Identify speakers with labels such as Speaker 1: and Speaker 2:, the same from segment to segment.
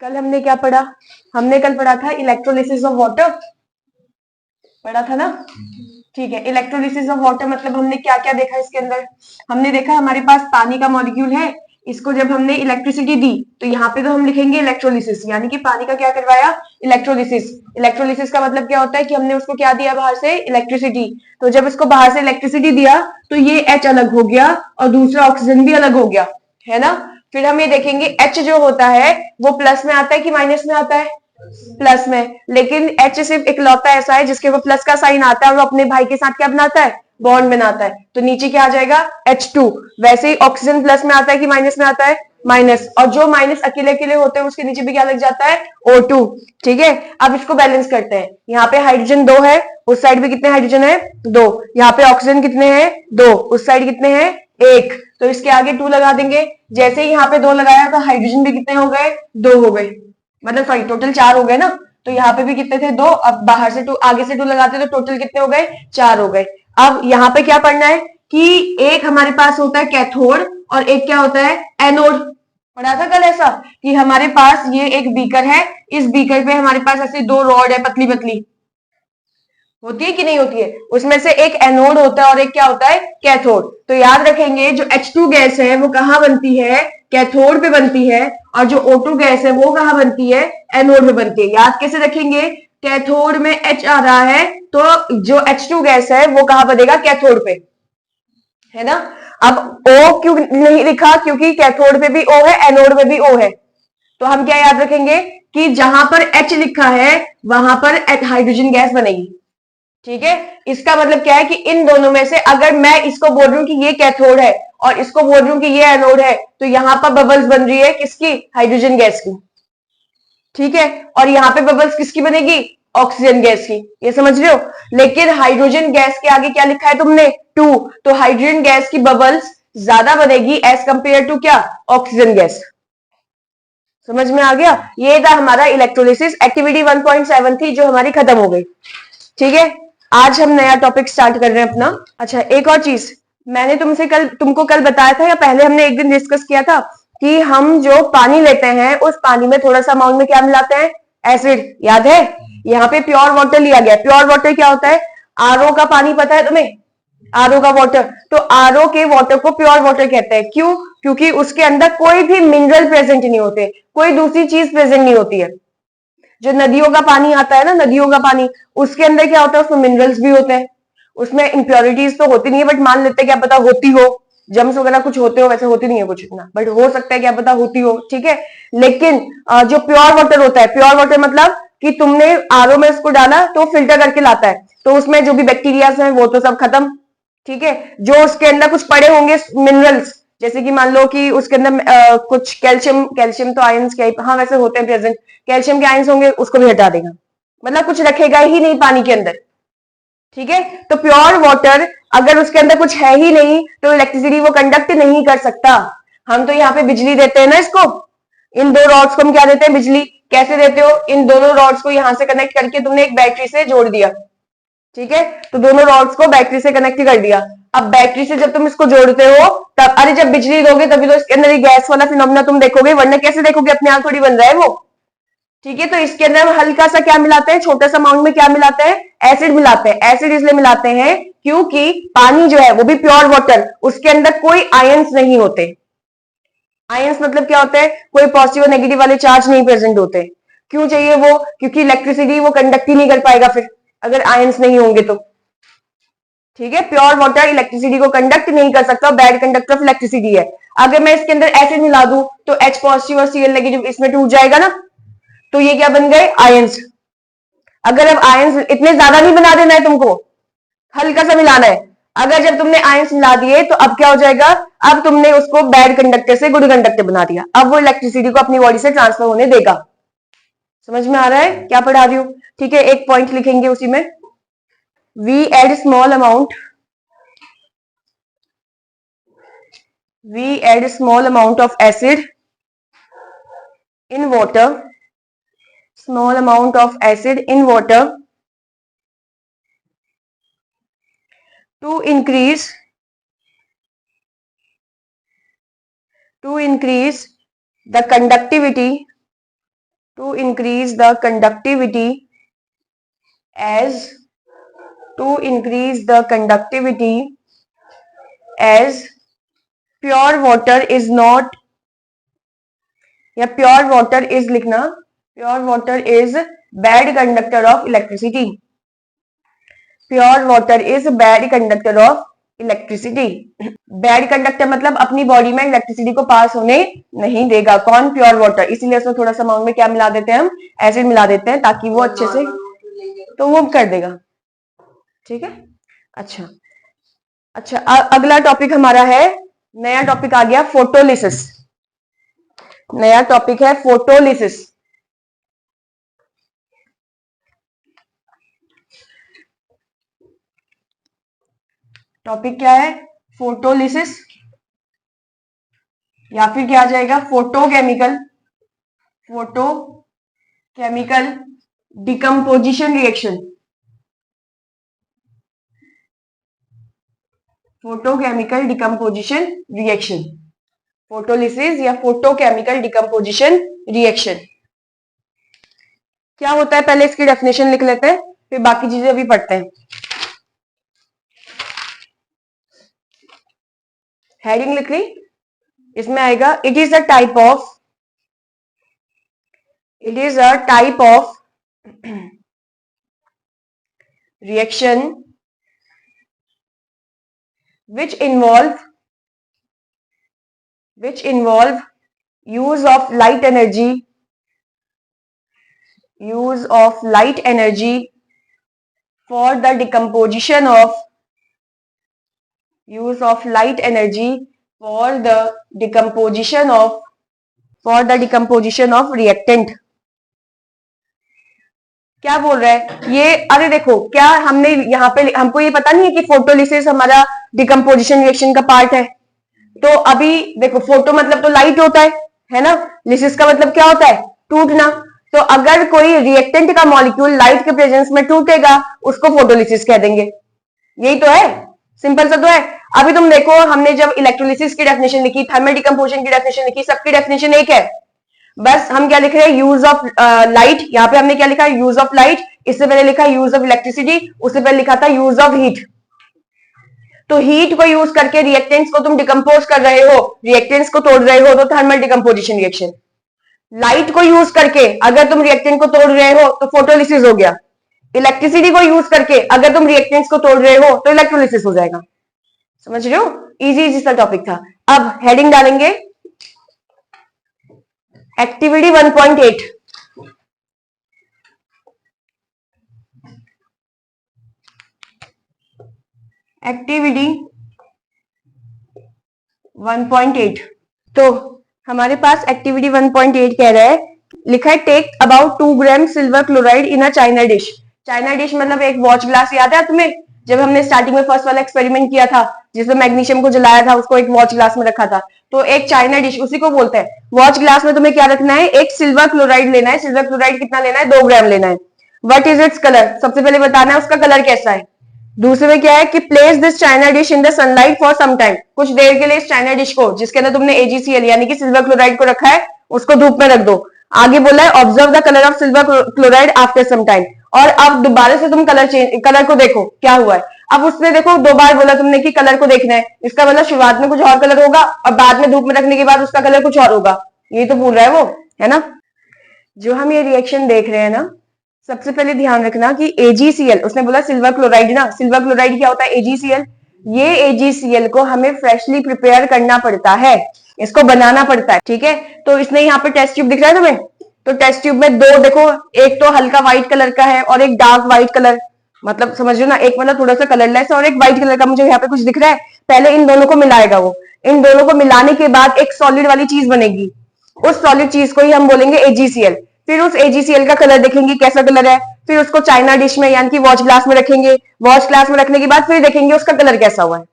Speaker 1: कल हमने क्या पढ़ा? हमने कल पढ़ा था इलेक्ट्रोलिसिस ऑफ वाटर, पढ़ा था ना? ठीक है, इलेक्ट्रोलिसिस ऑफ वाटर मतलब हमने क्या क्या देखा इसके अंदर? हमने देखा हमारे पास पानी का मॉलिक्यूल है, इसको जब हमने इलेक्ट्रिसिटी दी तो यहाँ पे तो हम लिखेंगे इलेक्ट्रोलिसिस, यानी कि पानी का क्या करवाया? इलेक्ट्रोलिसिस। इलेक्ट्रोलिसिस का मतलब क्या होता है कि हमने उसको क्या दिया बाहर से? इलेक्ट्रिसिटी। तो जब इसको बाहर से इलेक्ट्रिसिटी दिया तो ये H अलग हो गया और दूसरा ऑक्सीजन भी अलग हो गया, है ना? फिर हम ये देखेंगे H जो होता है वो प्लस में आता है कि माइनस में आता है? प्लस में। लेकिन H सिर्फ इकलौता ऐसा है जिसके वो प्लस का साइन आता है और वो अपने भाई के साथ क्या बनाता है? बॉन्ड बनाता है। तो नीचे क्या आ जाएगा? H2। वैसे ही ऑक्सीजन प्लस में आता है कि माइनस में आता है? माइनस। और जो माइनस अकेले अकेले होते हैं उसके नीचे भी क्या लग जाता है? O2। ठीक है, अब इसको बैलेंस करते हैं। यहाँ पे हाइड्रोजन 2 है, उस साइड भी कितने हाइड्रोजन है? 2। यहाँ पे ऑक्सीजन कितने हैं? 2। उस साइड कितने हैं? 1। तो इसके आगे 2 लगा देंगे। जैसे ही यहाँ पे 2 लगाया तो हाइड्रोजन भी कितने हो गए? 2 हो गए, मतलब सॉरी टोटल 4 हो गए ना। तो यहाँ पे भी कितने थे? 2। अब बाहर से 2 आगे से 2 लगाते तो टोटल कितने हो गए? 4 हो गए। अब यहाँ पे क्या पढ़ना है कि एक हमारे पास होता है कैथोड और एक क्या होता है? एनोड। पढ़ा था कल ऐसा कि हमारे पास ये एक बीकर है, इस बीकर पे हमारे पास ऐसे 2 रॉड है पतली पतली, होती है कि नहीं होती है? उसमें से एक एनोड होता है और एक क्या होता है? कैथोड। तो याद रखेंगे जो H2 गैस है वो कहां बनती है? कैथोड पे बनती है। और जो O2 गैस है वो कहां बनती है? एनोड में बनती है। याद कैसे रखेंगे? कैथोड में H आ रहा है तो जो H2 गैस है वो कहां बनेगा? कैथोड पे, है ना? अब O क्यों नहीं लिखा? क्योंकि कैथोड पे भी O है, एनोड में भी O है। तो हम क्या याद रखेंगे कि जहां पर H लिखा है वहां पर हाइड्रोजन गैस बनेगी। ठीक है, इसका मतलब क्या है कि इन दोनों में से अगर मैं इसको बोल रही हूँ कि ये कैथोड है और इसको बोल रही हूँ कि ये एनोड है तो यहां पर बबल्स बन रही है किसकी? हाइड्रोजन गैस की। ठीक है, और यहाँ पे बबल्स किसकी बनेगी? ऑक्सीजन गैस की। ये समझ रहे हो? लेकिन हाइड्रोजन गैस के आगे क्या लिखा है तुमने? 2। तो हाइड्रोजन गैस की बबल्स ज्यादा बनेगी एज कंपेयर टू क्या? Oxygen gas. समझ में आ गया? ये था हमारा इलेक्ट्रोलिसिस। एक्टिविटी 1.7 थी जो हमारी खत्म हो गई। ठीक है, आज हम नया टॉपिक स्टार्ट कर रहे हैं अपना। अच्छा, एक और चीज मैंने तुमको कल बताया था या पहले हमने एक दिन डिस्कस किया था कि हम जो पानी लेते हैं उस पानी में थोड़ा सा अमाउंट में क्या मिलाते हैं? एसिड। याद है? यहाँ पे प्योर वाटर लिया गया। प्योर वाटर क्या होता है? आरओ का पानी पता है तुम्हें? आरओ का वाटर। तो आरओ के वाटर को प्योर वाटर कहते हैं। क्यों? क्योंकि उसके अंदर कोई भी मिनरल प्रेजेंट नहीं होते, कोई दूसरी चीज प्रेजेंट नहीं होती है। जो नदियों का पानी आता है ना, नदियों का पानी, उसके अंदर क्या होता है? उसमें मिनरल्स भी होते हैं। उसमें इंप्योरिटीज तो होती नहीं है, बट मान लेते हैं क्या पता होती हो, जम्स वगैरह कुछ होते हो, वैसे होती नहीं है कुछ इतना, बट हो सकता है क्या पता होती हो। ठीक है, लेकिन जो प्योर वाटर होता है, प्योर वाटर मतलब कि तुमने आरओ में इसको डाला तो फिल्टर करके लाता है, तो उसमें जो भी बैक्टीरियाज हैं वो तो सब खत्म। ठीक है, जो उसके अंदर कुछ पड़े होंगे मिनरल्स, जैसे कि मान लो कि उसके अंदर कुछ कैल्शियम, कैल्शियम तो आयंस क्या, हाँ वैसे होते हैं प्रेजेंट, कैल्शियम के आयंस होंगे, उसको भी हटा देगा, मतलब कुछ रखेगा ही नहीं पानी के अंदर। ठीक है, तो प्योर वाटर अगर उसके अंदर कुछ है ही नहीं तो इलेक्ट्रिसिटी वो कंडक्ट नहीं कर सकता। हम तो यहाँ पे बिजली देते हैं ना इसको, इन दो रॉड्स को हम क्या देते हैं? बिजली। कैसे देते हो? इन दोनों रॉड्स को यहां से कनेक्ट करके तुमने एक बैटरी से जोड़ दिया। ठीक है, तो दोनों रॉड्स को बैटरी से कनेक्ट कर दिया। अब बैटरी से जब तुम इसको जोड़ते हो तब, अरे जब बिजली दोगे तभी तो इसके अंदर ये गैस वाला फिनोमेना तुम देखोगे, वरना कैसे देखोगे? अपने आप थोड़ी बन रहा है वो। ठीक है, तो इसके अंदर हम हल्का सा क्या मिलाते हैं? छोटा सा अमाउंट में क्या मिलाते हैं? एसिड मिलाते हैं। एसिड इसलिए मिलाते हैं क्योंकि पानी जो है वो भी प्योर वाटर, उसके अंदर कोई आयंस नहीं होते। आयंस मतलब क्या होता है? कोई पॉजिटिव और नेगेटिव वाले चार्ज नहीं प्रेजेंट होते। क्यों चाहिए वो? क्योंकि इलेक्ट्रिसिटी वो कंडक्ट ही नहीं कर पाएगा फिर, अगर आयंस नहीं होंगे तो। ठीक है, प्योर वाटर इलेक्ट्रिसिटी को कंडक्ट नहीं कर सकता, बैड कंडक्टर ऑफ इलेक्ट्रिसिटी है। अगर मैं इसके अंदर एसिड मिला दूं तो H पॉजिटिव और Cl नेगेटिव इसमें टूट जाएगा ना, तो ये क्या बन गए? आयंस। अगर अब आयंस इतने ज्यादा नहीं बना देना है तुमको, हल्का सा मिलाना है। अगर जब तुमने आयंस मिला दिए तो अब क्या हो जाएगा? अब तुमने उसको बैड कंडक्टर से गुड कंडक्टर बना दिया, अब वो इलेक्ट्रिसिटी को अपनी बॉडी से ट्रांसफर होने देगा। समझ में आ रहा है क्या पढ़ा रही हूं? ठीक है, एक पॉइंट लिखेंगे उसी में, we add small amount of acid in water, small amount of acid in water to increase the conductivity to increase the conductivity as to increase the conductivity as pure water is not, या pure water is लिखना, pure water is bad conductor of electricity, pure water is bad conductor of electricity. Bad conductor मतलब अपनी body में electricity को पास होने नहीं देगा। कौन? Pure water. इसीलिए उसमें थोड़ा सा अमाउंट में क्या मिला देते हैं हम? एसिड मिला देते हैं ताकि वो अच्छे से तो वो कर देगा। ठीक है, अच्छा अच्छा। अगला टॉपिक हमारा है, नया टॉपिक आ गया फोटोलिसिस। नया टॉपिक है फोटोलिसिस। टॉपिक क्या है? फोटोलिसिस, या फिर क्या आ जाएगा? Photochemical, photochemical decomposition reaction, photochemical decomposition reaction, photolysis या फोटोकेमिकल डिकम्पोजिशन रिएक्शन क्या होता है? पहले इसकी डेफिनेशन लिख लेते हैं, फिर बाकी चीजें अभी पढ़ते हैं। हेडिंग लिख ली, इसमें आएगा it is a type of, it is a type of reaction which involve use of light energy, use of light energy for the decomposition of, use of light energy for the decomposition of, for the decomposition of reactant। क्या बोल रहा है ये? अरे देखो, क्या हमने यहाँ पे, हमको ये पता नहीं है कि फोटोलिसिस हमारा डिकम्पोजिशन रिएक्शन का पार्ट है। तो अभी देखो, फोटो मतलब तो लाइट होता है ना? लिसिस का मतलब क्या होता है? टूटना। तो अगर कोई रिएक्टेंट का मॉलिक्यूल लाइट के प्रेजेंस में टूटेगा, उसको फोटोलिसिस कह देंगे। यही तो है, सिंपल सा तो है। अभी तुम देखो, हमने जब इलेक्ट्रोलिसिस की डेफिनेशन लिखी, थर्मल डिकम्पोजिशन की डेफिनेशन लिखी, सबकी डेफिनेशन एक है। बस हम क्या लिख रहे हैं? Use of light. यहाँ पे हमने क्या लिखा? Use of light. इससे पहले लिखा यूज ऑफ इलेक्ट्रिसिटी, उससे पहले लिखा था यूज ऑफ हीट। तो हीट को यूज करके रिएक्टेंट्स को तुम डिकम्पोज कर रहे हो, रिएक्टेंट्स को तोड़ रहे हो, तो थर्मल डिकम्पोजिशन रिएक्शन। लाइट को यूज करके अगर तुम रिएक्टेंट को तोड़ रहे हो तो फोटोलिसिस हो गया। इलेक्ट्रिसिटी को यूज करके अगर तुम रिएक्टेंट्स को तोड़ रहे हो तो इलेक्ट्रोलिसिस हो जाएगा। समझ रहे हो? इजी इजी सा टॉपिक था। अब हेडिंग डालेंगे एक्टिविटी 1.8। एक्टिविटी 1.8। तो हमारे पास एक्टिविटी 1.8 कह रहा है, लिखा है take about 2 gram silver chloride in a china dish. China dish मतलब एक वॉच ग्लास, याद है तुम्हें? जब हमने स्टार्टिंग में फर्स्ट वाला एक्सपेरिमेंट किया था, जिसमें मैग्नीशियम को जलाया था, उसको एक वॉच ग्लास में रखा था। तो एक चाइना डिश उसी को बोलते हैं। वॉच ग्लास में तुम्हें क्या रखना है? एक सिल्वर क्लोराइड लेना है। सिल्वर क्लोराइड कितना लेना है? 2 ग्राम लेना है। What is its colour? सबसे पहले बताना है उसका कलर कैसा है। दूसरे में क्या है कि place this china dish in the sunlight for some time. कुछ देर के लिए इस चाइना डिश को, जिसके अंदर तुमने AgCl यानी कि सिल्वर क्लोराइड को रखा है, उसको धूप में रख दो। आगे बोला है observe the colour of silver chloride after some time. और अब दोबारा से तुम कलर को देखो क्या हुआ है। अब उसने देखो 2 बार बोला तुमने कि कलर को देखना है, इसका मतलब शुरुआत में कुछ और कलर होगा और बाद में धूप में रखने के बाद उसका कलर कुछ और होगा। ये तो बोल रहा है वो, है ना? जो हम ये रिएक्शन देख रहे हैं ना, सबसे पहले ध्यान रखना कि AgCl, उसने बोला सिल्वर क्लोराइड ना, सिल्वर क्लोराइड क्या होता है? AgCl। ये AgCl को हमें फ्रेशली प्रिपेयर करना पड़ता है, इसको बनाना पड़ता है। ठीक है, तो इसने यहाँ पे टेस्ट ट्यूब दिख रहा है तुम्हें? तो टेस्ट ट्यूब में दो देखो, एक तो हल्का व्हाइट कलर का है और एक डार्क व्हाइट कलर, मतलब समझ लो ना, एक मतलब थोड़ा सा कलरलेस और एक व्हाइट कलर का मुझे यहाँ पे कुछ दिख रहा है। पहले इन दोनों को मिलाएगा वो, इन दोनों को मिलाने के बाद एक सॉलिड वाली चीज बनेगी। उस सॉलिड चीज को ही हम बोलेंगे AgCl। फिर उस AgCl का कलर देखेंगे कैसा कलर है, फिर उसको चाइना डिश में यानी कि वॉच ग्लास में रखेंगे। वॉच ग्लास में रखने के बाद फिर देखेंगे उसका कलर कैसा हुआ है।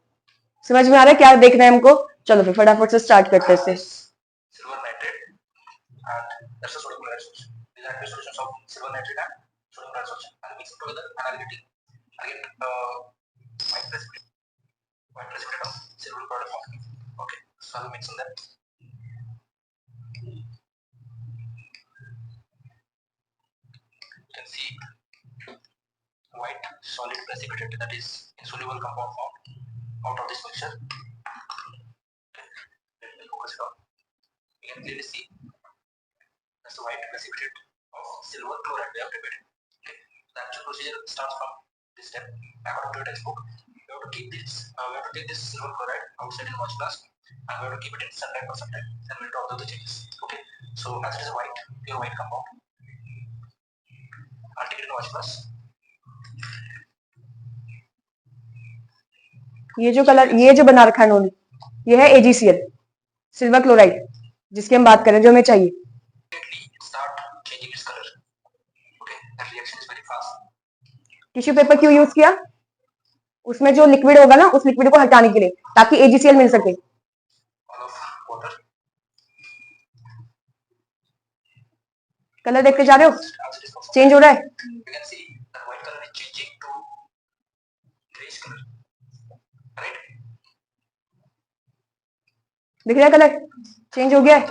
Speaker 1: समझ में आ रहा है क्या देखना है हमको? चलो फिर फटाफट से स्टार्ट करते हैं।
Speaker 2: white solid precipitate, that is insoluble compound formed out of this mixture. Okay, let me focus it on. You can clearly see that's the white precipitate of silver chloride we have prepared. Okay, the actual procedure starts from this step. According to your textbook, we have to keep this. We have to take this silver chloride outside in watch glass, and we have to keep it in sunlight for some time, and we'll observe the changes. Okay, so as it is a white, pure white compound, I'll take it in watch glass.
Speaker 1: ये जो colour, ये जो बना रखा है इन्होंने, ये है AgCl, सिल्वर क्लोराइड, जिसकी हम बात करें, जो हमें चाहिए। टिश्यू पेपर क्यों यूज किया? उसमें जो लिक्विड होगा ना, उस लिक्विड को हटाने के लिए, ताकि AgCl मिल सके। कलर देखते जा रहे हो, चेंज हो रहा है। दिख रहा है कलर चेंज हो गया है।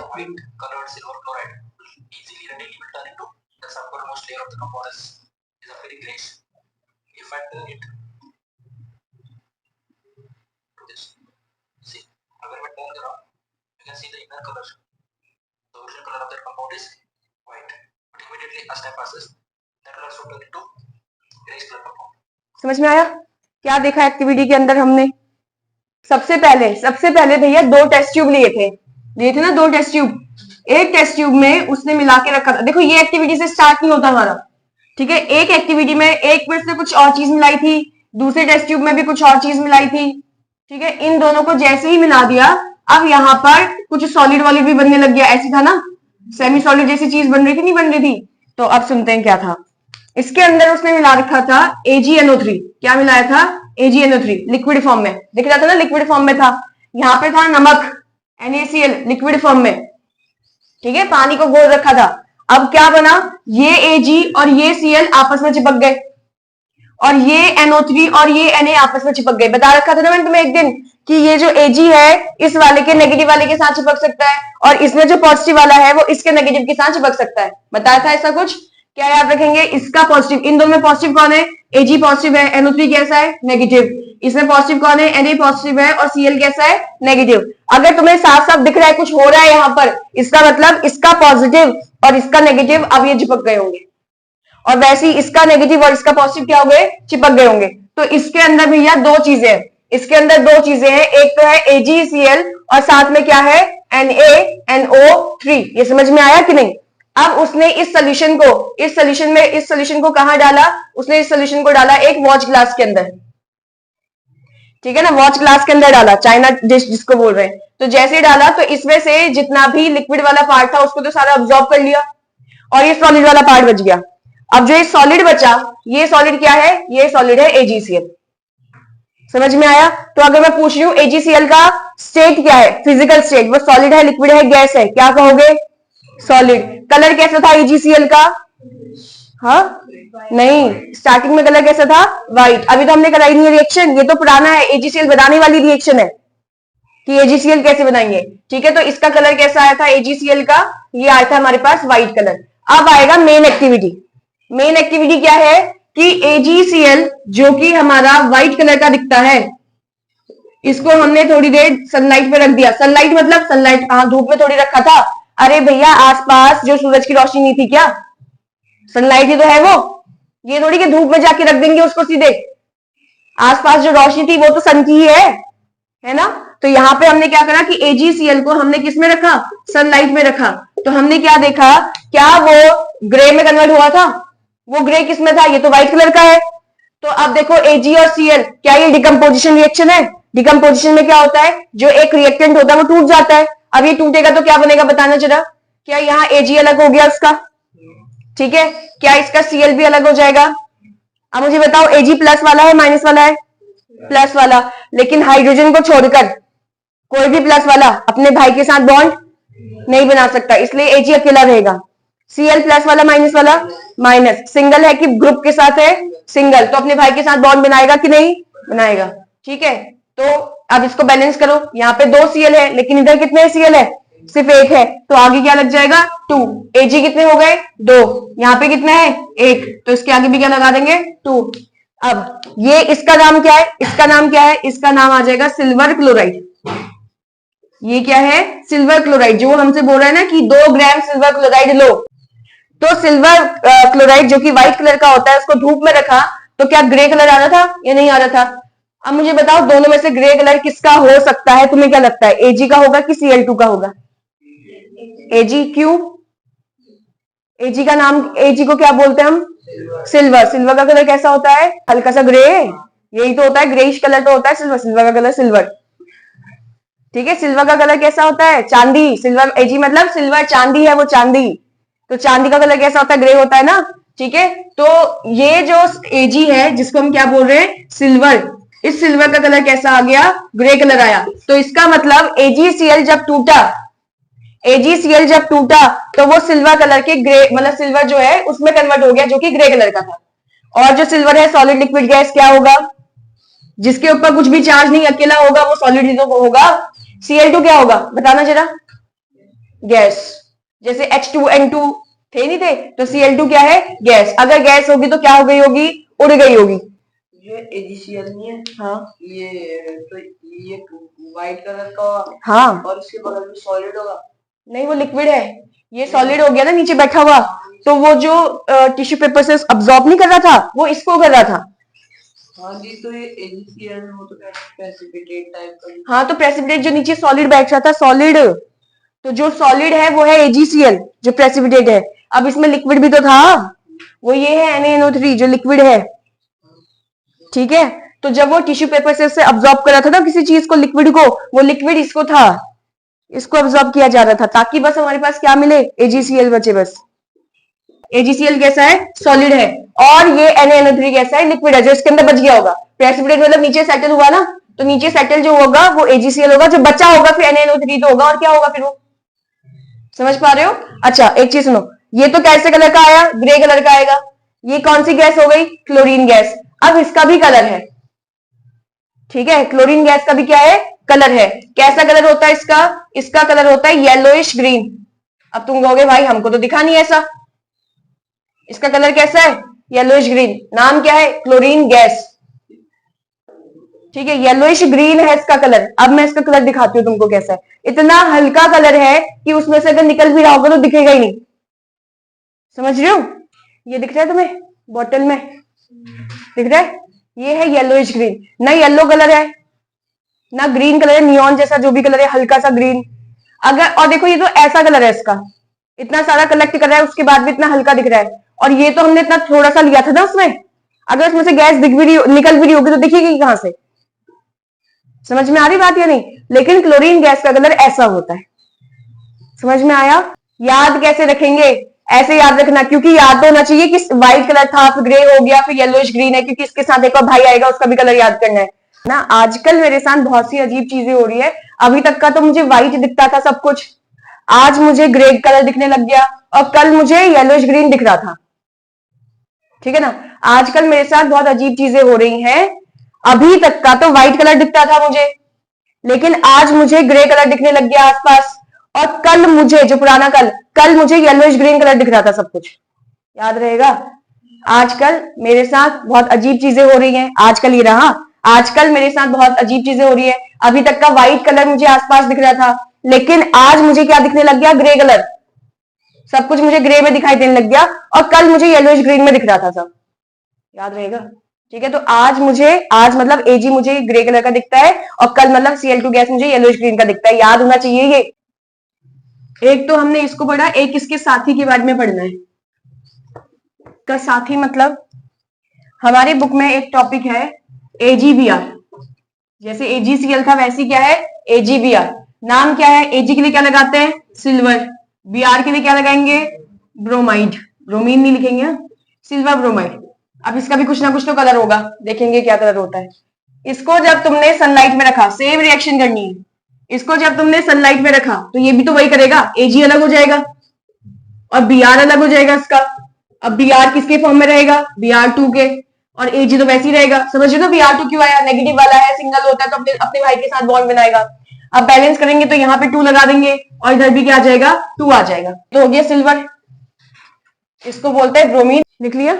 Speaker 1: समझ में आया क्या देखा एक्टिविटी के अंदर हमने? सबसे पहले भैया 2 टेस्ट ट्यूब लिए थे ना, 2 टेस्ट ट्यूब। एक टेस्ट ट्यूब में उसने मिला के रखा था। देखो ये एक्टिविटी से स्टार्ट नहीं होता हमारा, ठीक है। एक एक्टिविटी में एक में से कुछ और चीज मिलाई थी, दूसरे टेस्ट ट्यूब में भी कुछ और चीज मिलाई थी, ठीक है। इन दोनों को जैसे ही मिला दिया, अब यहाँ पर कुछ सॉलिड वॉलिड भी बनने लग गया। ऐसी था ना, सेमी सॉलिड जैसी चीज बन रही थी, नहीं बन रही थी? तो अब सुनते हैं क्या था इसके अंदर। उसने मिला रखा था AgNO3। क्या मिलाया था? AgNO3 लिक्विड फॉर्म में। दिख रहा था ना, लिक्विड फॉर्म में था। यहाँ पे था नमक NaCl लिक्विड फॉर्म में, ठीक है। पानी को घोल रखा था। अब क्या बना? ये Ag और ये Cl आपस में चिपक गए, और ये NO3 और ये Na आपस में चिपक गए। बता रखा था ना मैंने तुम्हें एक दिन कि ये जो Ag है इस वाले के नेगेटिव वाले के साथ चिपक सकता है, और इसमें जो पॉजिटिव वाला है वो इसके नेगेटिव के साथ चिपक सकता है। बताया था ऐसा कुछ? क्या याद रखेंगे? इसका पॉजिटिव, इन दोनों में पॉजिटिव कौन है? Ag पॉजिटिव है, NO3 कैसा है? नेगेटिव। इसमें पॉजिटिव कौन है? Na पॉजिटिव है, और Cl कैसा है? नेगेटिव। अगर तुम्हें साफ साफ दिख रहा है कुछ हो रहा है यहाँ पर, इसका मतलब इसका पॉजिटिव और इसका नेगेटिव अब ये चिपक गए होंगे, और वैसे ही इसका नेगेटिव और इसका पॉजिटिव क्या हो गए? चिपक गए होंगे। तो इसके अंदर भैया 2 चीजें हैं। इसके अंदर 2 चीजें हैं, एक तो है AgCl और साथ में क्या है? NaNO3। ये समझ में आया कि नहीं? अब उसने इस सोल्यूशन को कहां डाला? उसने इस सोल्यूशन को डाला एक वॉच ग्लास के अंदर, ठीक है ना। वॉच ग्लास के अंदर डाला, चाइना डिश जिसको बोल रहे हैं। तो जैसे डाला तो इसमें से जितना भी लिक्विड वाला पार्ट था उसको तो सारा अब्सॉर्ब कर लिया, और ये सॉलिड वाला पार्ट बच गया। अब जो ये सॉलिड बचा, ये सॉलिड क्या है? ये सॉलिड है AgCl। समझ में आया? तो अगर मैं पूछ रही हूँ AgCl का स्टेट क्या है, फिजिकल स्टेट, वो सॉलिड है, लिक्विड है, गैस है, क्या कहोगे? सॉलिड। कलर कैसा था AgCl का? हाँ नहीं, स्टार्टिंग में कलर कैसा था? व्हाइट। अभी तो हमने कराई नहीं है रिएक्शन, ये तो पुराना है, AgCl बनाने वाली रिएक्शन है कि AgCl कैसे बनाएंगे, ठीक है। तो इसका कलर कैसा आया था AgCl का? ये आया था हमारे पास व्हाइट कलर। अब आएगा मेन एक्टिविटी। मेन एक्टिविटी क्या है कि AgCl जो कि हमारा व्हाइट कलर का दिखता है, इसको हमने थोड़ी देर सनलाइट पे रख दिया। सनलाइट मतलब सनलाइट, हाँ धूप में थोड़ी रखा था। अरे भैया आसपास जो सूरज की रोशनी नहीं थी क्या? सनलाइट ही तो है वो। ये थोड़ी कि धूप में जाके रख देंगे उसको सीधे। आसपास जो रोशनी थी वो तो सन की ही है ना। तो यहाँ पे हमने क्या करा कि AgCl को हमने किस में रखा? सनलाइट में रखा। तो हमने क्या देखा? क्या वो ग्रे में कन्वर्ट हुआ था? वो ग्रे किस में था? ये तो व्हाइट कलर का है। तो अब देखो Ag और Cl, क्या ये डिकम्पोजिशन रिएक्शन है? डिकम्पोजिशन में क्या होता है? जो एक रिएक्टेंट होता है वो टूट जाता है। अब ये टूटेगा तो क्या बनेगा? बताना जरा। क्या यहाँ Ag अलग हो गया उसका? ठीक है। क्या इसका Cl भी अलग हो जाएगा? अब मुझे बताओ Ag प्लस वाला है माइनस वाला है? प्लस वाला। लेकिन हाइड्रोजन को छोड़कर कोई भी प्लस वाला अपने भाई के साथ बॉन्ड नहीं बना सकता, इसलिए Ag अकेला रहेगा। Cl प्लस वाला माइनस वाला? माइनस। सिंगल है कि ग्रुप के साथ है? सिंगल। तो अपने भाई के साथ बॉन्ड बनाएगा कि नहीं बनाएगा? ठीक है। तो अब इसको बैलेंस करो। यहाँ पे 2 Cl है, लेकिन इधर कितने Cl है? सिर्फ 1 है। तो आगे क्या लग जाएगा? 2। Ag कितने हो गए? 2। यहाँ पे कितना है? 1। तो इसके आगे भी क्या लगा देंगे? 2। अब ये इसका नाम क्या है, इसका नाम क्या है, इसका नाम आ जाएगा सिल्वर क्लोराइड। ये क्या है, सिल्वर क्लोराइड। जो हमसे बोल रहा है ना कि 2 ग्राम सिल्वर क्लोराइड लो, तो सिल्वर क्लोराइड जो कि व्हाइट कलर का होता है, उसको धूप में रखा तो क्या ग्रे कलर आ रहा था या नहीं आ रहा था? अब मुझे बताओ दोनों में से ग्रे कलर किसका हो सकता है? तुम्हें क्या लगता है, Ag का होगा कि Cl2 का होगा? Ag। क्यों? Ag का नाम, Ag को क्या बोलते हैं हम? सिल्वर। सिल्वर का कलर कैसा होता है? हल्का सा ग्रे, यही तो होता है, ग्रेइश कलर तो होता है सिल्वर। सिल्वर का कलर सिल्वर, ठीक है। सिल्वर का कलर कैसा होता है? चांदी। सिल्वर, Ag मतलब सिल्वर, चांदी है वो, चांदी। तो चांदी का कलर कैसा होता है? ग्रे होता है ना, ठीक है। तो ये जो Ag है जिसको हम क्या बोल रहे हैं, सिल्वर, इस सिल्वर का कलर कैसा आ गया? ग्रे कलर आया। तो इसका मतलब AgCl जब टूटा, AgCl जब टूटा तो वो सिल्वर कलर के ग्रे, मतलब सिल्वर जो है उसमें कन्वर्ट हो गया, जो कि ग्रे कलर का था। और जो सिल्वर है सॉलिड लिक्विड गैस क्या होगा? जिसके ऊपर कुछ भी चार्ज नहीं, अकेला होगा, वो सॉलिड ही तो होगा। Cl2 क्या होगा बताना जरा? गैस। जैसे H2N2 थे नहीं थे, तो Cl2 क्या है? गैस। अगर गैस होगी तो क्या हो गई होगी? उड़ गई होगी।
Speaker 3: ये AgCl नहीं है?
Speaker 1: हाँ,
Speaker 3: ये व्हाइट कलर का,
Speaker 1: हाँ,
Speaker 3: और इसके बगल में सॉलिड होगा।
Speaker 1: नहीं वो लिक्विड है, ये सॉलिड हो गया ना नीचे बैठा हुआ। तो वो जो टिश्यू पेपर से अब्सॉर्ब नहीं कर रहा था, वो इसको कर रहा था।
Speaker 3: हाँ जी, तो ये AgCl वो तो प्रेसिपिटेट टाइप का।
Speaker 1: हाँ, तो प्रेसिपिटेट जो नीचे सॉलिड बैठ रहा था, सॉलिड, तो जो सॉलिड है वो है AgCl जो प्रेसिपिटेट है। अब इसमें लिक्विड भी तो था, वो ये है NaNO3 जो लिक्विड है, ठीक है। तो जब वो टिश्यू पेपर से उससे अब्सॉर्ब कर रहा था ना किसी चीज को, लिक्विड को, वो लिक्विड इसको था, इसको अब्सॉर्ब किया जा रहा था, ताकि बस हमारे पास क्या मिले? AgCl बचे बस। AgCl कैसा है? सॉलिड है। और ये NaNO3 कैसा है? लिक्विड है, जो इसके अंदर बच गया होगा। प्रेसिपिटेट मतलब नीचे सेटल हुआ ना, तो नीचे सेटल जो होगा वो AgCl होगा, जो बचा होगा फिर NaNO3 तो होगा, और क्या होगा फिर वो? समझ पा रहे हो? अच्छा एक चीज सुनो, ये तो कैसे कलर का आया? ग्रे कलर का आएगा। ये कौन सी गैस हो गई? Chlorine gas. अब इसका भी कलर है, ठीक है। क्लोरीन गैस का भी क्या है? कलर है। कैसा कलर होता है इसका? इसका कलर होता है येलोइश ग्रीन। अब तुम कहोगे भाई हमको तो दिखा नहीं ऐसा, इसका कलर कैसा है? Yellowish green. नाम क्या है? क्लोरीन गैस, ठीक है। येलोइश ग्रीन है इसका कलर। अब मैं इसका कलर दिखाती हूँ तुमको कैसा है। इतना हल्का कलर है कि उसमें से अगर निकल भी रहा होगा तो दिखेगा ही नहीं। समझ रहे हो? ये दिख रहा है तुम्हें बॉटल में? दिख रहा है? ये है येलोइश ग्रीन। ना येलो कलर है ना ग्रीन कलर है, नियॉन जैसा जो भी कलर है, हल्का सा ग्रीन। अगर, और देखो ये तो ऐसा कलर है इसका, इतना सारा कलेक्ट कर रहा है उसके बाद भी इतना हल्का दिख रहा है। और ये तो हमने इतना थोड़ा सा लिया था ना उसमें, अगर उसमें से गैस दिख भी रही, निकल भी रही होगी तो दिखेगी कहां से? समझ में आ रही बात या नहीं? लेकिन क्लोरीन गैस का कलर ऐसा होता है। समझ में आया? याद कैसे रखेंगे? ऐसे याद रखना, क्योंकि याद तो होना चाहिए कि व्हाइट कलर था, फिर ग्रे हो गया, फिर येलोइश ग्रीन है, क्योंकि इसके साथ एक और भाई आएगा, उसका भी कलर याद करना है ना। आजकल मेरे साथ बहुत सी अजीब चीजें हो रही है। अभी तक का तो मुझे व्हाइट दिखता था सब कुछ, आज मुझे ग्रे कलर दिखने लग गया, और कल मुझे येलोइश ग्रीन दिख रहा था, ठीक है ना। आजकल मेरे साथ बहुत अजीब चीजें हो रही हैं। अभी तक का तो व्हाइट कलर दिखता था मुझे, लेकिन आज मुझे ग्रे कलर दिखने लग गया आसपास, और कल मुझे, जो पुराना कल मुझे येलोइश ग्रीन कलर दिख रहा था सब कुछ। याद रहेगा? आजकल मेरे साथ बहुत अजीब चीजें हो रही हैं। आजकल ये रहा, आजकल मेरे साथ बहुत अजीब चीजें हो रही है। अभी तक का व्हाइट कलर मुझे आसपास दिख रहा था, लेकिन आज मुझे क्या दिखने लग गया? Grey colour. सब कुछ मुझे ग्रे में दिखाई देने लग गया, और कल मुझे येलोइश ग्रीन में दिख रहा था सब। याद रहेगा? ठीक है। तो आज मतलब Ag मुझे ग्रे कलर का दिखता है, और कल मतलब Cl2 गैस मुझे येलोइश ग्रीन का दिखता है। याद होना चाहिए ये। एक तो हमने इसको पढ़ा, एक इसके साथी के बारे में पढ़ना है। का साथी मतलब हमारी बुक में एक टॉपिक है AgBr। जैसे AgCl था वैसी क्या है? AgBr। नाम क्या है? Ag के लिए क्या लगाते हैं? सिल्वर। Br के लिए क्या लगाएंगे? ब्रोमाइड। ब्रोमीन नहीं लिखेंगे, सिल्वर ब्रोमाइड। अब इसका भी कुछ ना कुछ तो कलर होगा, देखेंगे क्या कलर होता है। इसको जब तुमने सनलाइट में रखा, सेम रिएक्शन करनी है। इसको जब तुमने सनलाइट में रखा तो ये भी तो वही करेगा, Ag अलग हो जाएगा और Br अलग हो जाएगा इसका। अब Br किसके फॉर्म में रहेगा? Br2 के, और Ag तो वैसे ही रहेगा। समझ रहे हो Br2 क्यों आया? नेगेटिव वाला है, सिंगल होता है तो अपने अपने भाई के साथ बॉन्ड बनाएगा। अब बैलेंस करेंगे तो यहाँ पे 2 लगा देंगे, और इधर भी क्या आ जाएगा? 2 आ जाएगा। तो हो गया सिल्वर, इसको बोलते हैं ब्रोमीन। लिख लिया?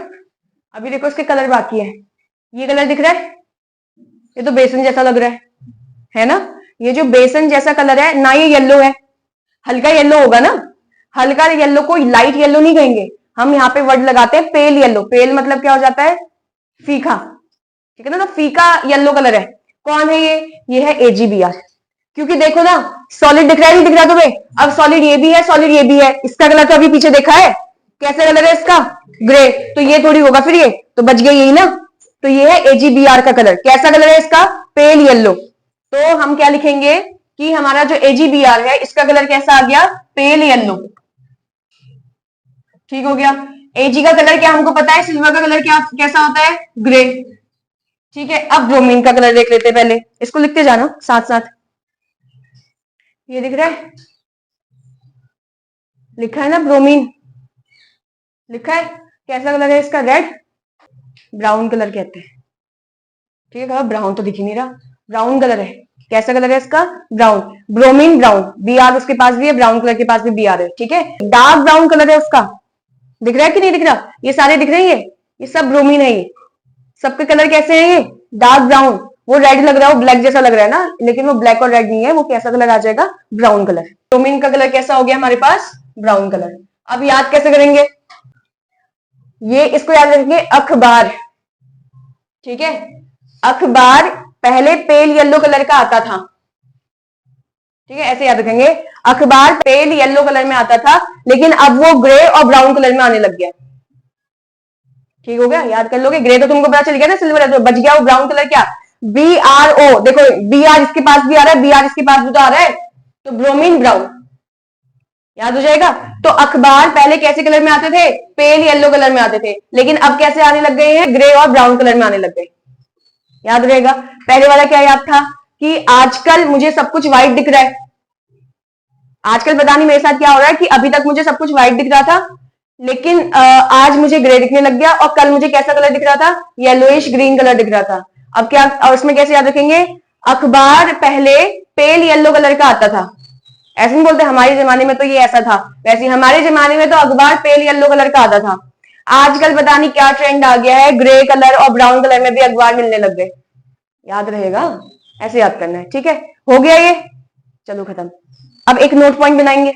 Speaker 1: अभी देखो इसके कलर बाकी है। ये कलर दिख रहा है, ये तो बेसन जैसा लग रहा है ना। ये जो बेसन जैसा कलर है ना, ये येलो है, हल्का येलो होगा ना। हल्का येलो को लाइट येलो नहीं कहेंगे, हम यहाँ पे वर्ड लगाते हैं पेल येलो। पेल मतलब क्या हो जाता है, फीका, ठीक है ना। तो फीका येलो कलर है। कौन है ये है AgBr। क्योंकि देखो ना, सॉलिड दिख रहा है, नहीं दिख रहा तुम्हें? अब सॉलिड ये भी है, सॉलिड ये भी है। इसका कलर तो अभी पीछे देखा है, कैसा कलर है इसका, ग्रे। तो ये थोड़ी होगा फिर, ये तो बच गया यही ना। तो ये है AgBr का कलर। कैसा कलर है इसका, पेल येलो। तो हम क्या लिखेंगे कि हमारा जो AgBr है इसका कलर कैसा आ गया, पेल येलो। ठीक हो गया। Ag का कलर क्या हमको पता है, सिल्वर का कलर क्या कैसा होता है, ग्रे। ठीक है, अब ब्रोमीन का कलर देख लेते हैं पहले, इसको लिखते जाना साथ साथ। ये दिख रहा है, लिखा है ना ब्रोमीन, लिखा है। कैसा कलर है इसका, रेड, ब्राउन कलर कहते हैं। ठीक है, ब्राउन तो दिख ही नहीं रहा, ब्राउन कलर है। कैसा कलर है इसका, ब्राउन। ब्रोमीन ब्राउन, Br उसके पास भी है, ब्राउन कलर के पास भी Br है। ठीक है, डार्क ब्राउन कलर है उसका, दिख रहा है कि नहीं दिख रहा, ये सारे दिख रहे हैं, ये सब ब्रोमीन है। ये सबके कलर कैसे हैं, ये डार्क ब्राउन। वो रेड लग रहा है, वो ब्लैक जैसा लग रहा है ना, लेकिन वो ब्लैक और रेड नहीं है, वो कैसा कलर आ जाएगा, ब्राउन कलर। ब्रोमीन का कलर कैसा हो गया हमारे पास, ब्राउन कलर। अब याद कैसे करेंगे, ये इसको याद रखेंगे, अखबार। ठीक है, अखबार पहले पेल येलो कलर का आता था। ठीक है, ऐसे याद रखेंगे, अखबार पेल येलो कलर में आता था, लेकिन अब वो ग्रे और ब्राउन कलर में आने लग गया। ठीक हो गया, याद कर लोगे। ग्रे तो तुमको पता चल गया ना, सिल्वर है, तो बच गया वो ब्राउन कलर क्या, BrO। देखो Br इसके पास भी आ रहा है, Br इसके पास भी तो आ रहा है, तो ब्रोमीन ब्राउन, याद हो जाएगा। तो अखबार पहले कैसे कलर में आते थे, पेल येलो कलर में आते थे, लेकिन अब कैसे आने लग गए हैं, ग्रे और ब्राउन कलर में आने लग गए। याद रहेगा। पहले वाला क्या याद था कि आजकल मुझे सब कुछ व्हाइट दिख रहा है। आजकल पता नहीं मेरे साथ क्या हो रहा है कि अभी तक मुझे सब कुछ व्हाइट दिख रहा था, लेकिन आज मुझे ग्रे दिखने लग गया, और कल मुझे कैसा कलर दिख रहा था, येलोइश ग्रीन कलर दिख रहा था। अब क्या, और इसमें कैसे याद रखेंगे, अखबार पहले पेल येलो कलर का आता था। ऐसे नहीं बोलते हमारे जमाने में तो ये ऐसा था, वैसे हमारे जमाने में तो अखबार पेल येलो कलर का आता था। आजकल पता नहीं क्या ट्रेंड आ गया है, ग्रे कलर और ब्राउन कलर में भी अखबार मिलने लग गए। याद रहेगा, ऐसे याद करना है। ठीक है, हो गया ये, चलो खत्म। अब एक नोट पॉइंट बनाएंगे,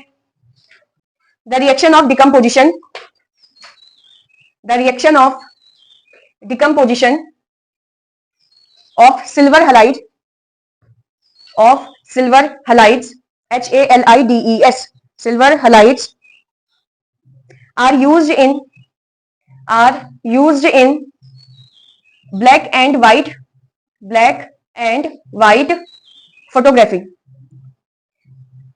Speaker 1: the reaction of decomposition, the reaction of decomposition of silver halide, of silver halides, HALIDES, silver halides are used in black and white photography,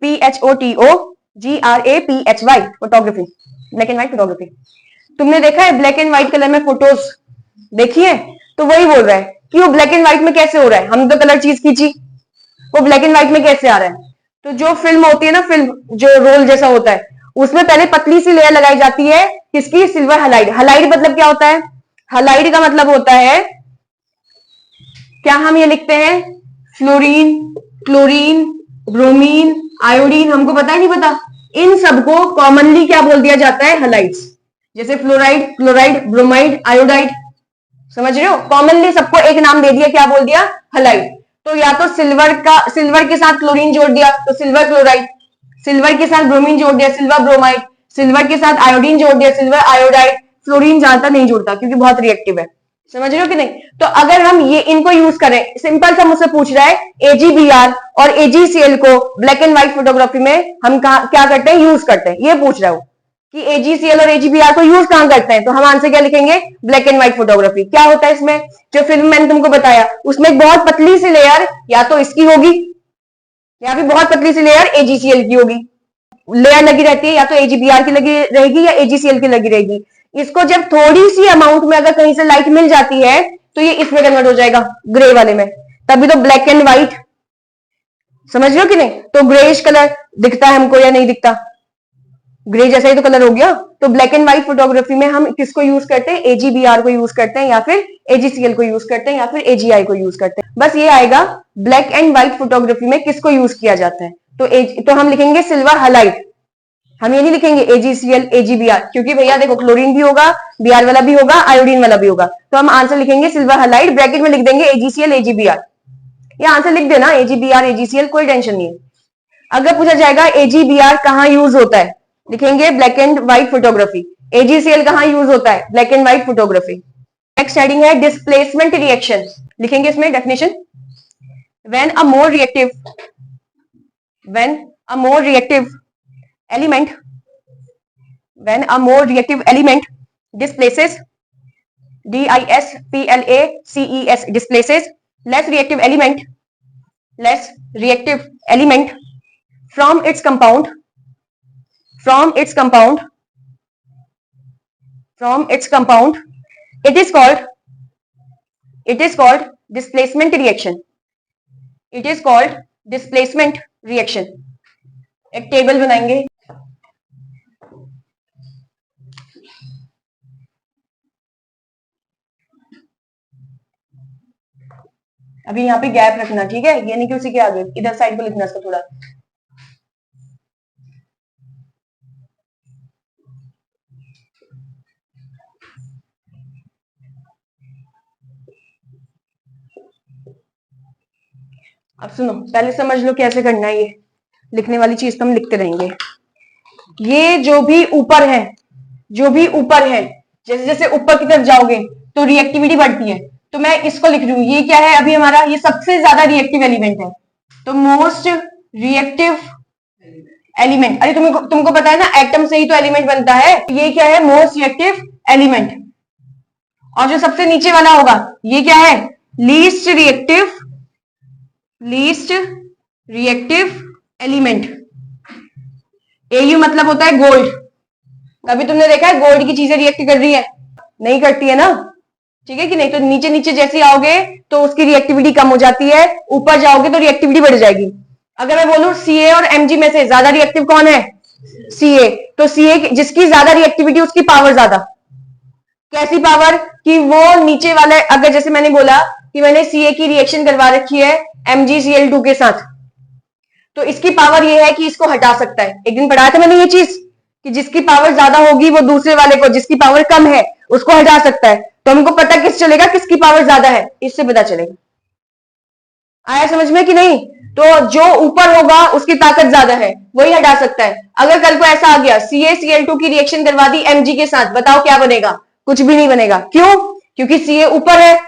Speaker 1: PHOTOGRAPHY, photography, black and white photography। तुमने देखा है black and white colour में photos देखी है, तो वही बोल रहा है कि वो ब्लैक एंड व्हाइट में कैसे हो रहा है। हमने तो कलर चीज खींची, वो ब्लैक एंड व्हाइट में कैसे आ रहा है। तो जो फिल्म होती है ना, फिल्म जो रोल जैसा होता है, उसमें पहले पतली सी लेयर लगाई जाती है, किसकी, सिल्वर हैलाइड। हैलाइड मतलब क्या होता है, हैलाइड का मतलब होता है, क्या हम ये लिखते हैं, फ्लोरीन, क्लोरीन, ब्रोमीन, आयोडीन, हमको पता ही नहीं पता। इन सबको कॉमनली क्या बोल दिया जाता है, हैलाइड्स। जैसे फ्लोराइड, क्लोराइड, ब्रोमाइड, आयोडाइड, समझ रहे हो, कॉमनली सबको एक नाम दे दिया, क्या बोल दिया, हैलाइड। तो या तो सिल्वर के साथ क्लोरीन जोड़ दिया तो सिल्वर क्लोराइड, सिल्वर के साथ ब्रोमीन जोड़ दिया, सिल्वर ब्रोमाइड, सिल्वर के साथ आयोडीन जोड़ दिया, सिल्वर आयोडाइड। फ्लोरीन ज्यादातर नहीं जुड़ता क्योंकि बहुत रिएक्टिव है, समझ रहे हो कि नहीं। तो अगर हम ये इनको यूज करें, सिंपल सा मुझसे पूछ रहा है, AgBr और AgCl को ब्लैक एंड व्हाइट फोटोग्राफी में हम क्या करते हैं, यूज करते हैं, ये पूछ रहा हूं कि AgCl और AgBr को यूज कहां करते हैं। तो हम आंसर क्या लिखेंगे, ब्लैक एंड व्हाइट फोटोग्राफी। क्या होता है इसमें, जो फिल्म मैंने तुमको बताया, उसमें एक बहुत पतली सी लेयर या तो इसकी होगी या फिर बहुत पतली सी लेयर AgCl की होगी। लेयर लगी रहती है, या तो AgBr की लगी रहेगी या AgCl की लगी रहेगी। इसको जब थोड़ी सी अमाउंट में अगर कहीं से लाइट मिल जाती है तो ये इसमें कन्वर्ट हो जाएगा, ग्रे वाले में, तभी तो ब्लैक एंड व्हाइट, समझ रहे हो कि नहीं। तो ग्रेइश कलर दिखता है हमको या नहीं दिखता, ग्रे जैसा ही तो कलर हो गया। तो ब्लैक एंड व्हाइट फोटोग्राफी में हम किसको यूज करते हैं, AgBr को यूज करते हैं, या फिर AgCl को यूज करते हैं, या फिर AgI को यूज करते हैं। बस ये आएगा ब्लैक एंड व्हाइट फोटोग्राफी में किसको यूज किया जाता है। तो हम लिखेंगे सिल्वर हैलाइड, हम ये नहीं लिखेंगे AgCl AgBr, क्योंकि भैया देखो क्लोरीन भी होगा, Br वाला भी होगा, आयोडीन वाला भी होगा, तो हम आंसर लिखेंगे सिल्वर हैलाइड, ब्रैकेट में लिख देंगे AgCl AgBr। ये आंसर लिख देना AgBr AgCl, कोई टेंशन नहीं है। अगर पूछा जाएगा AgBr कहाँ यूज होता है, लिखेंगे black and white photography. AgCl कहाँ यूज होता है, black and white photography. Next heading है डिस्प्लेसमेंट रिएक्शन, लिखेंगे इसमें definition, when a more reactive element when a more reactive element displaces displaces less reactive element from its compound it is called displacement reaction। एक table बनाएंगे, अभी यहाँ पे gap रखना, ठीक है, यानी कि उसी के आगे इधर साइड को लिखना इसको थोड़ा। अब सुनो, पहले समझ लो कैसे करना है। ये लिखने वाली चीज तो हम लिखते रहेंगे। ये जो भी ऊपर है जैसे जैसे ऊपर की तरफ जाओगे तो रिएक्टिविटी बढ़ती है, तो मैं इसको लिख रही हूँ। ये क्या है अभी हमारा, ये सबसे ज्यादा रिएक्टिव एलिमेंट है, तो मोस्ट रिएक्टिव एलिमेंट। अरे तुमको पता है ना, एटम से ही तो एलिमेंट बनता है। ये क्या है, मोस्ट रिएक्टिव एलिमेंट। और जो सबसे नीचे वाला होगा ये क्या है, लीस्ट रिएक्टिव एलिमेंट। AU मतलब होता है गोल्ड। कभी तुमने देखा है गोल्ड की चीजें रिएक्ट कर रही है? नहीं करती है ना, ठीक है कि नहीं। तो नीचे नीचे जैसे आओगे तो उसकी रिएक्टिविटी कम हो जाती है, ऊपर जाओगे तो रिएक्टिविटी बढ़ जाएगी। अगर मैं बोलूं CA और MG में से ज्यादा रिएक्टिव कौन है, CA, तो CA जिसकी ज्यादा रिएक्टिविटी उसकी पावर ज्यादा। कैसी पावर, कि वो नीचे वाले, अगर जैसे मैंने बोला कि मैंने CA की रिएक्शन करवा रखी है MgCl2 के साथ, तो इसकी पावर ये है कि इसको हटा सकता है। एक दिन पढ़ाया था मैंने ये चीज कि जिसकी पावर ज्यादा होगी वो दूसरे वाले को, जिसकी पावर कम है उसको हटा सकता है। तो हमको पता किस चलेगा किसकी पावर ज्यादा है, इससे पता चलेगा। आया समझ में कि नहीं? तो जो ऊपर होगा उसकी ताकत ज्यादा है, वही हटा सकता है। अगर कल को ऐसा आ गया CaCl2 की रिएक्शन करवा दी Mg के साथ, बताओ क्या बनेगा? कुछ भी नहीं बनेगा। क्यों? क्योंकि Ca ऊपर है,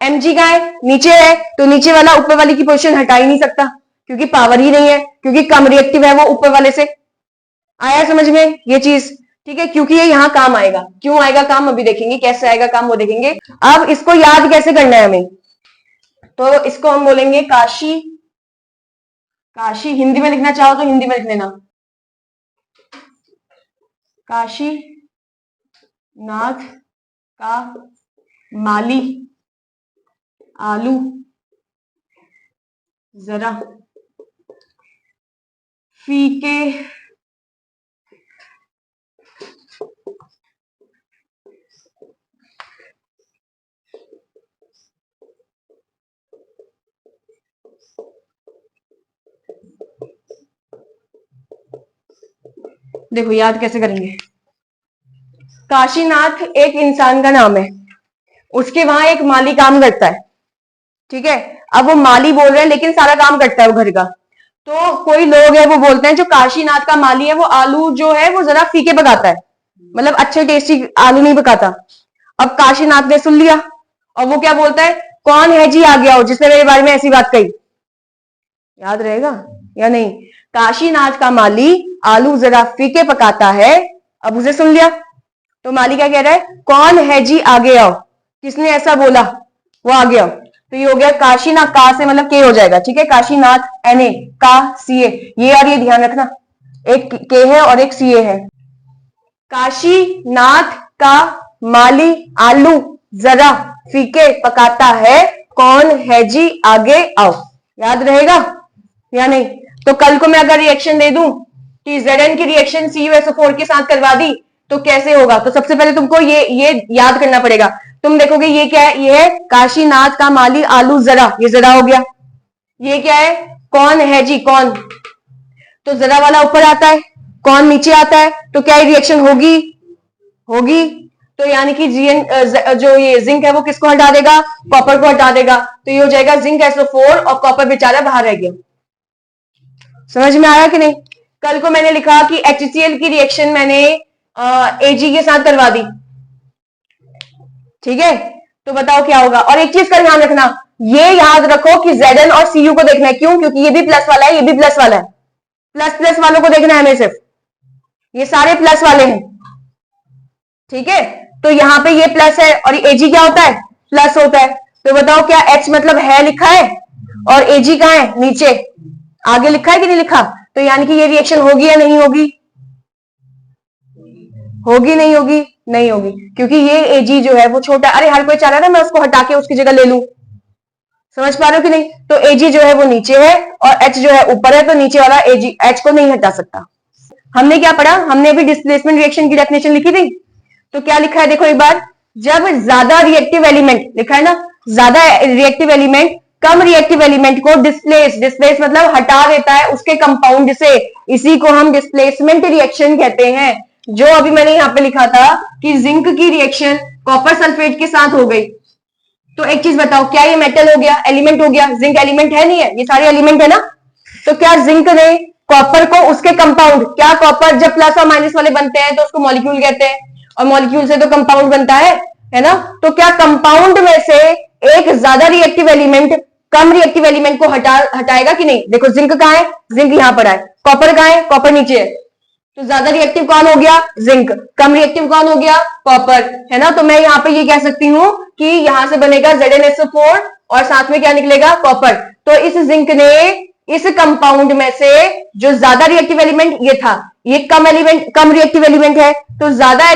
Speaker 1: Mg का है नीचे है, तो नीचे वाला ऊपर वाली की पोजीशन हटा ही नहीं सकता, क्योंकि पावर ही नहीं है, क्योंकि कम रिएक्टिव है वो ऊपर वाले से। आया समझ में ये चीज? ठीक है, क्योंकि ये यहां काम आएगा। क्यों आएगा काम, अभी देखेंगे कैसे आएगा काम, वो देखेंगे। अब इसको याद कैसे करना है हमें, तो इसको हम बोलेंगे काशी। हिंदी में लिखना चाहो तो हिंदी में लिख लेना, काशी नाथ का माली आलू जरा फीके देखो याद कैसे करेंगे। काशीनाथ एक इंसान का नाम है, उसके वहां एक माली काम करता है, ठीक है। अब वो माली बोल रहे हैं लेकिन सारा काम करता है वो घर का। तो कोई लोग है वो बोलते हैं जो काशीनाथ का माली है वो आलू जो है वो जरा फीके पकाता है, मतलब अच्छे टेस्टी आलू नहीं पकाता। अब काशीनाथ ने सुन लिया और वो क्या बोलता है, कौन है जी आ गया हो जिसने मेरे बारे में ऐसी बात कही। याद रहेगा या नहीं? काशीनाथ का माली आलू जरा फीके पकाता है। अब उसे सुन लिया तो माली क्या कह रहा है, कौन है जी आगे आओ, किसने ऐसा बोला, वो आगे आओ। तो ये हो गया काशीनाथ, का से मतलब के हो जाएगा, ठीक है। काशीनाथ NA का CA, ये और ये ध्यान रखना, एक के है और एक CA है। काशीनाथ का माली आलू जरा फीके पकाता है, कौन है जी आगे आओ। याद रहेगा या नहीं? तो कल को मैं अगर रिएक्शन दे दूं कि Zn की रिएक्शन CuSO4 के साथ करवा दी तो कैसे होगा, तो सबसे पहले तुमको ये याद करना पड़ेगा। तुम देखोगे ये क्या है, ये है काशीनाथ का माली आलू जरा, ये जरा हो गया। ये क्या है, कौन है जी, कौन, तो जरा वाला ऊपर आता है, कौन नीचे आता है, तो क्या ये रिएक्शन होगी, होगी। तो यानी कि जो ये जिंक है वो किसको हटा देगा, कॉपर को हटा देगा। तो ये हो जाएगा जिंक SO4 और कॉपर बेचारा बाहर रह गया। समझ में आया कि नहीं। कल को मैंने लिखा कि HCl की रिएक्शन मैंने Ag के साथ करवा दी, ठीक है, तो बताओ क्या होगा। और एक चीज का ध्यान रखना, ये याद रखो कि Zn और Cu को देखना है। क्यों, क्योंकि ये भी प्लस वाला है, ये भी प्लस वाला है। प्लस प्लस वालों को देखना है हमें सिर्फ, ये सारे प्लस वाले हैं, ठीक है। तो यहां पे ये प्लस है और Ag क्या होता है, प्लस होता है। तो बताओ क्या H मतलब है लिखा है और Ag कहां है, नीचे, आगे लिखा है कि नहीं लिखा। तो यानी कि ये रिएक्शन होगी या नहीं होगी, होगी नहीं होगी, नहीं होगी, क्योंकि ये Ag जो है वो छोटा, अरे हर कोई चाह रहा है ना मैं उसको हटा के उसकी जगह ले लूं, समझ पा रहे हो कि नहीं। तो Ag जो है वो नीचे है और H जो है ऊपर है, तो नीचे वाला H को नहीं हटा सकता। हमने क्या पढ़ा, हमने भी डिस्प्लेसमेंट रिएक्शन की डेफिनेशन लिखी थी। तो क्या लिखा है देखो एक बार, जब ज्यादा रिएक्टिव एलिमेंट लिखा है ना, ज्यादा रिएक्टिव एलिमेंट कम रिएक्टिव एलिमेंट को डिस्प्लेस मतलब हटा देता है उसके कंपाउंड से, इसी को हम डिस्प्लेसमेंट रिएक्शन कहते हैं। जो अभी मैंने यहां पे लिखा था कि जिंक की रिएक्शन कॉपर सल्फेट के साथ हो गई, तो एक चीज बताओ, क्या ये मेटल हो गया, एलिमेंट हो गया, जिंक एलिमेंट है नहीं है, ये सारे एलिमेंट है ना। तो क्या जिंक ने कॉपर को उसके कंपाउंड, क्या कॉपर जब प्लस और माइनस वाले बनते हैं तो उसको मॉलिक्यूल कहते हैं, और मॉलिक्यूल से तो कंपाउंड बनता है ना। तो क्या कंपाउंड में से एक ज्यादा रिएक्टिव एलिमेंट कम रिएक्टिव एलिमेंट को हटाएगा कि नहीं। देखो जिंक कहां है, जिंक यहां पर है, कॉपर कहां है, कॉपर नीचे है। तो ज्यादा रिएक्टिव कौन हो गया, जिंक, कम रिएक्टिव कौन हो गया, कॉपर, है ना। तो मैं यहाँ पे ये कह सकती हूँ कि यहां से बनेगा ZnSO4 और साथ में क्या निकलेगा, कॉपर। तो इस जिंक ने इस कंपाउंड में से जो ज्यादा रिएक्टिव एलिमेंट ये था, ये कम रिएक्टिव एलिमेंट है, तो ज्यादा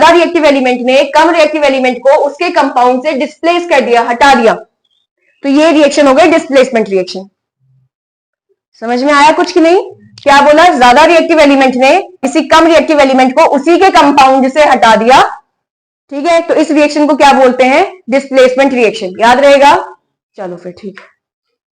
Speaker 1: रिएक्टिव एलिमेंट ने कम रिएक्टिव एलिमेंट को उसके कंपाउंड से डिस्प्लेस कर दिया, हटा दिया। तो ये रिएक्शन हो गई डिस्प्लेसमेंट रिएक्शन। समझ में आया कुछ कि नहीं। क्या बोला, ज्यादा रिएक्टिव एलिमेंट ने किसी कम रिएक्टिव एलिमेंट को उसी के कंपाउंड से हटा दिया, ठीक है। तो इस रिएक्शन को क्या बोलते हैं, डिस्प्लेसमेंट रिएक्शन, याद रहेगा। चलो फिर ठीक है।